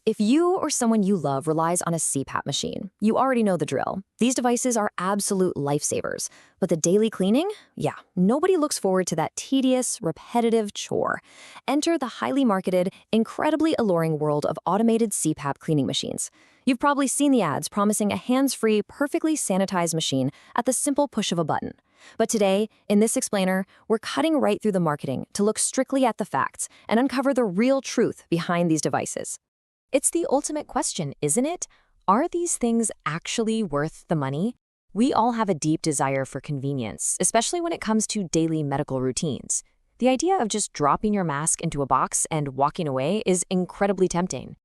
If you or someone you love relies on a CPAP machine, you already know the drill. These devices are absolute lifesavers. But the daily cleaning? Yeah, nobody looks forward to that tedious, repetitive chore. Enter the highly marketed, incredibly alluring world of automated CPAP cleaning machines. You've probably seen the ads promising a hands-free, perfectly sanitized machine at the simple push of a button. But today, in this explainer, we're cutting right through the marketing to look strictly at the facts and uncover the real truth behind these devices. It's the ultimate question, isn't it? Are these things actually worth the money? We all have a deep desire for convenience, especially when it comes to daily medical routines. The idea of just dropping your mask into a box and walking away is incredibly tempting.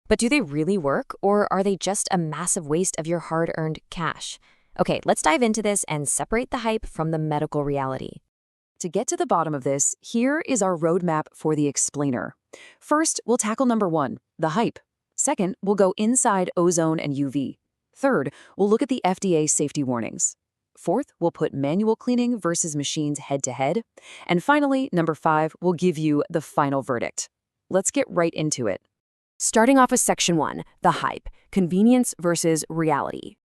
But do they really work, or are they just a massive waste of your hard-earned cash? Okay, let's dive into this and separate the hype from the medical reality. To get to the bottom of this, here is our roadmap for the explainer. First, we'll tackle number 1, the hype. Second, we'll go inside ozone and UV. Third, we'll look at the FDA safety warnings. Fourth, we'll put manual cleaning versus machines head-to-head. And finally, number 5, we'll give you the final verdict. Let's get right into it. Starting off with Section 1, the hype, convenience versus reality.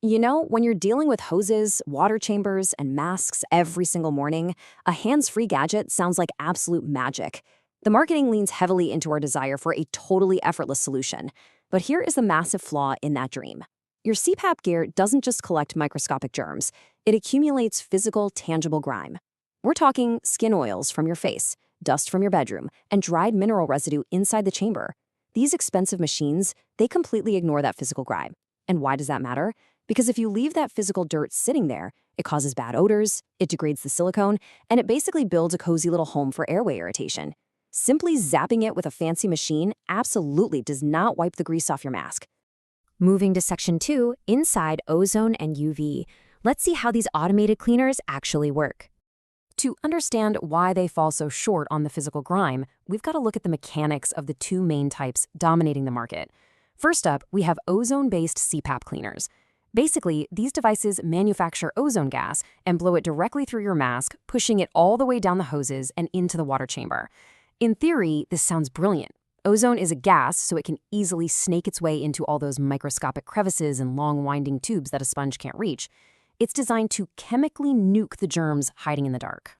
You know, when you're dealing with hoses, water chambers, and masks every single morning, a hands-free gadget sounds like absolute magic. The marketing leans heavily into our desire for a totally effortless solution. But here is the massive flaw in that dream. Your CPAP gear doesn't just collect microscopic germs. It accumulates physical, tangible grime. We're talking skin oils from your face, dust from your bedroom, and dried mineral residue inside the chamber. These expensive machines, they completely ignore that physical grime. And why does that matter? Because if you leave that physical dirt sitting there, it causes bad odors, it degrades the silicone, and it basically builds a cozy little home for airway irritation. Simply zapping it with a fancy machine absolutely does not wipe the grease off your mask. Moving to Section 2, inside ozone and UV. Let's see how these automated cleaners actually work. To understand why they fall so short on the physical grime, we've got to look at the mechanics of the two main types dominating the market. First up, we have ozone-based CPAP cleaners. Basically, these devices manufacture ozone gas and blow it directly through your mask, pushing it all the way down the hoses and into the water chamber. In theory, this sounds brilliant. Ozone is a gas, so it can easily snake its way into all those microscopic crevices and long winding tubes that a sponge can't reach. It's designed to chemically nuke the germs hiding in the dark.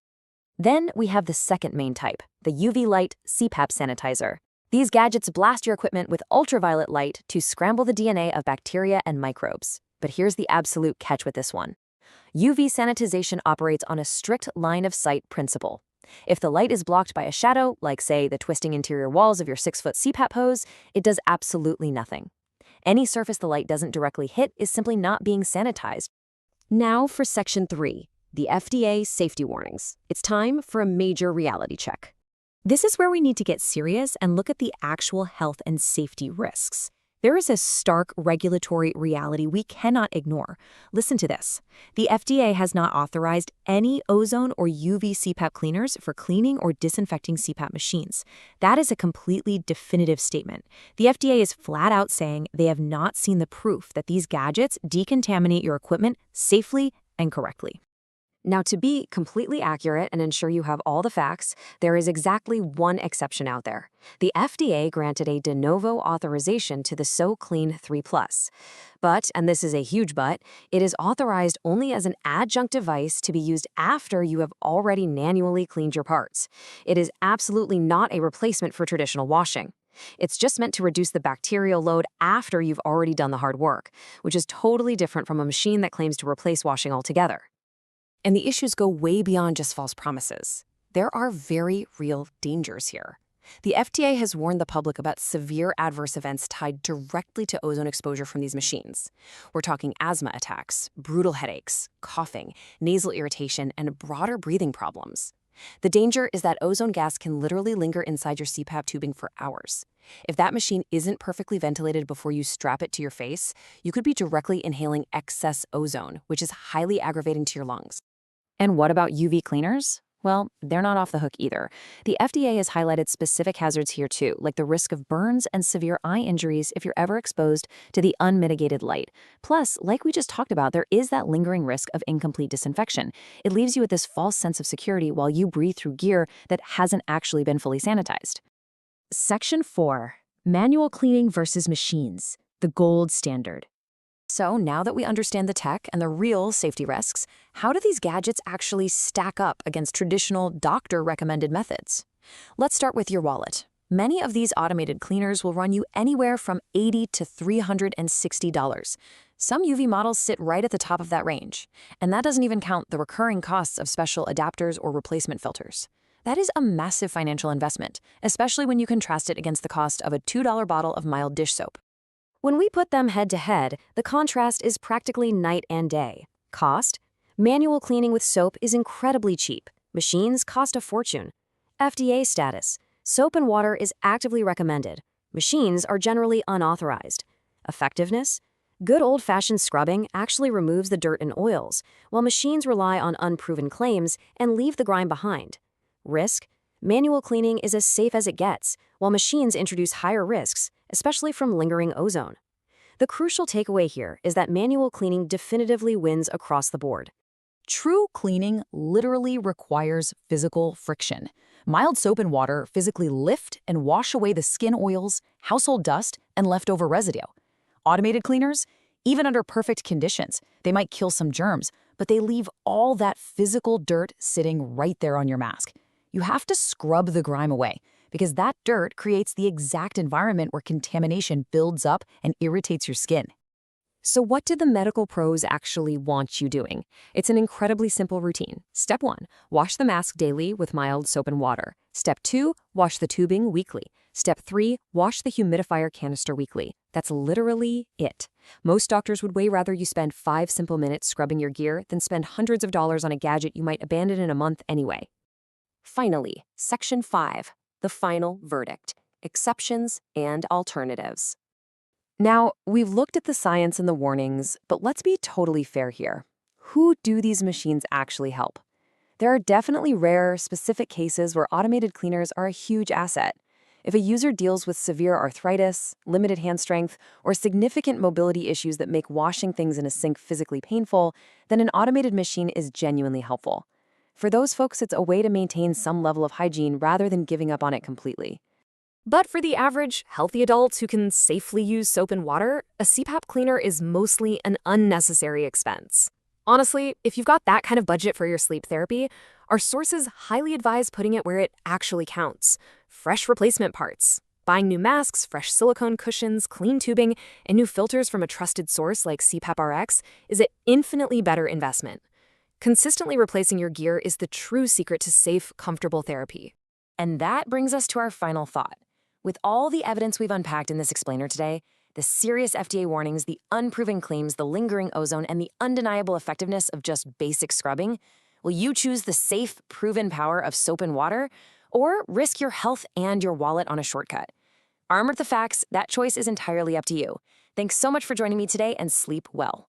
Then we have the second main type, the UV light CPAP sanitizer. These gadgets blast your equipment with ultraviolet light to scramble the DNA of bacteria and microbes. But here's the absolute catch with this one. UV sanitization operates on a strict line-of-sight principle. If the light is blocked by a shadow, like say the twisting interior walls of your 6-foot CPAP hose, it does absolutely nothing. Any surface the light doesn't directly hit is simply not being sanitized. Now for Section 3, the FDA safety warnings. It's time for a major reality check. This is where we need to get serious and look at the actual health and safety risks. There is a stark regulatory reality we cannot ignore. Listen to this. The FDA has not authorized any ozone or UV CPAP cleaners for cleaning or disinfecting CPAP machines. That is a completely definitive statement. The FDA is flat out saying they have not seen the proof that these gadgets decontaminate your equipment safely and correctly. Now, to be completely accurate and ensure you have all the facts, there is exactly one exception out there. The FDA granted a de novo authorization to the SoClean 3+. But, and this is a huge but, it is authorized only as an adjunct device to be used after you have already manually cleaned your parts. It is absolutely not a replacement for traditional washing. It's just meant to reduce the bacterial load after you've already done the hard work, which is totally different from a machine that claims to replace washing altogether. And the issues go way beyond just false promises. There are very real dangers here. The FDA has warned the public about severe adverse events tied directly to ozone exposure from these machines. We're talking asthma attacks, brutal headaches, coughing, nasal irritation, and broader breathing problems. The danger is that ozone gas can literally linger inside your CPAP tubing for hours. If that machine isn't perfectly ventilated before you strap it to your face, you could be directly inhaling excess ozone, which is highly aggravating to your lungs. And what about UV cleaners? Well, they're not off the hook either. The FDA has highlighted specific hazards here too, like the risk of burns and severe eye injuries if you're ever exposed to the unmitigated light. Plus, like we just talked about, there is that lingering risk of incomplete disinfection. It leaves you with this false sense of security while you breathe through gear that hasn't actually been fully sanitized. Section 4. Manual cleaning versus machines, the gold standard. So now that we understand the tech and the real safety risks, how do these gadgets actually stack up against traditional doctor-recommended methods? Let's start with your wallet. Many of these automated cleaners will run you anywhere from $80 to $360. Some UV models sit right at the top of that range, and that doesn't even count the recurring costs of special adapters or replacement filters. That is a massive financial investment, especially when you contrast it against the cost of a $2 bottle of mild dish soap. When we put them head to head, the contrast is practically night and day. Cost? Manual cleaning with soap is incredibly cheap. Machines cost a fortune. FDA status. Soap and water is actively recommended. Machines are generally unauthorized. Effectiveness? Good old-fashioned scrubbing actually removes the dirt and oils, while machines rely on unproven claims and leave the grime behind. Risk? Manual cleaning is as safe as it gets, while machines introduce higher risks, especially from lingering ozone. The crucial takeaway here is that manual cleaning definitively wins across the board. True cleaning literally requires physical friction. Mild soap and water physically lift and wash away the skin oils, household dust, and leftover residue. Automated cleaners, even under perfect conditions, they might kill some germs, but they leave all that physical dirt sitting right there on your mask. You have to scrub the grime away, because that dirt creates the exact environment where contamination builds up and irritates your skin. So what did the medical pros actually want you doing? It's an incredibly simple routine. Step 1, wash the mask daily with mild soap and water. Step 2, wash the tubing weekly. Step 3, wash the humidifier canister weekly. That's literally it. Most doctors would way rather you spend 5 simple minutes scrubbing your gear than spend hundreds of dollars on a gadget you might abandon in a month anyway. Finally, Section 5, the final verdict, exceptions and alternatives. Now, we've looked at the science and the warnings, but let's be totally fair here. Who do these machines actually help? There are definitely rare, specific cases where automated cleaners are a huge asset. If a user deals with severe arthritis, limited hand strength, or significant mobility issues that make washing things in a sink physically painful, then an automated machine is genuinely helpful. For those folks, it's a way to maintain some level of hygiene rather than giving up on it completely. But for the average, healthy adults who can safely use soap and water, a CPAP cleaner is mostly an unnecessary expense. Honestly, if you've got that kind of budget for your sleep therapy, our sources highly advise putting it where it actually counts. Fresh replacement parts. Buying new masks, fresh silicone cushions, clean tubing, and new filters from a trusted source like cpapRX is an infinitely better investment. Consistently replacing your gear is the true secret to safe, comfortable therapy. And that brings us to our final thought. With all the evidence we've unpacked in this explainer today, the serious FDA warnings, the unproven claims, the lingering ozone, and the undeniable effectiveness of just basic scrubbing, will you choose the safe, proven power of soap and water, or risk your health and your wallet on a shortcut? Armed with the facts, that choice is entirely up to you. Thanks so much for joining me today, and sleep well.